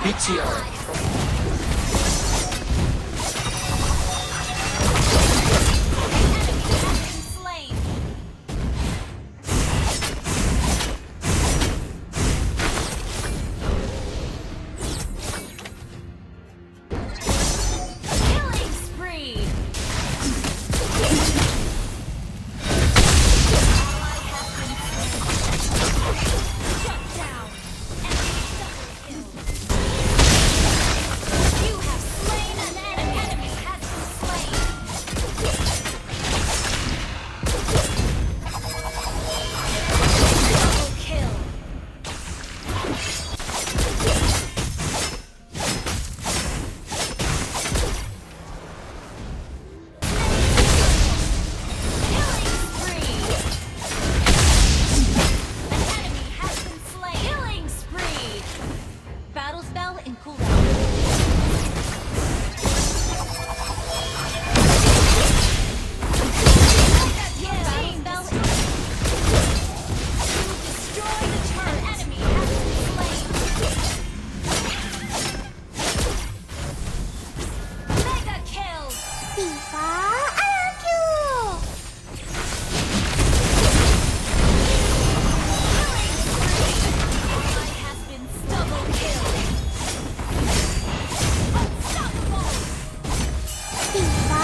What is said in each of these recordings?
BTR. Slain. Killing spree. Ally has been slain. Shut down. Enemy double kill. You have slain an enemy. An enemy has been slain. Double kill. Killing spree. An enemy has been slain. Killing spree. Battle spell in cooldown. Battle spell in destroy the turret. An enemy has been slain. Mega kill. FIFA IQ. Killing spree. Ally has been double kill. Unstoppable. FIFA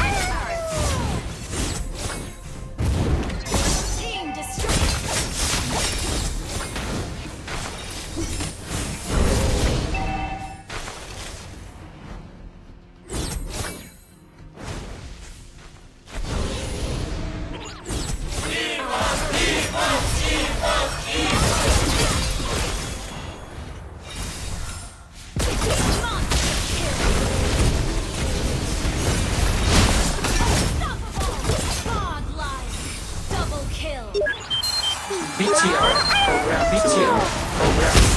IQ. Team destroyed. Monster kill. Unstoppable. Godlike. Double kill. BTR program. BTR program.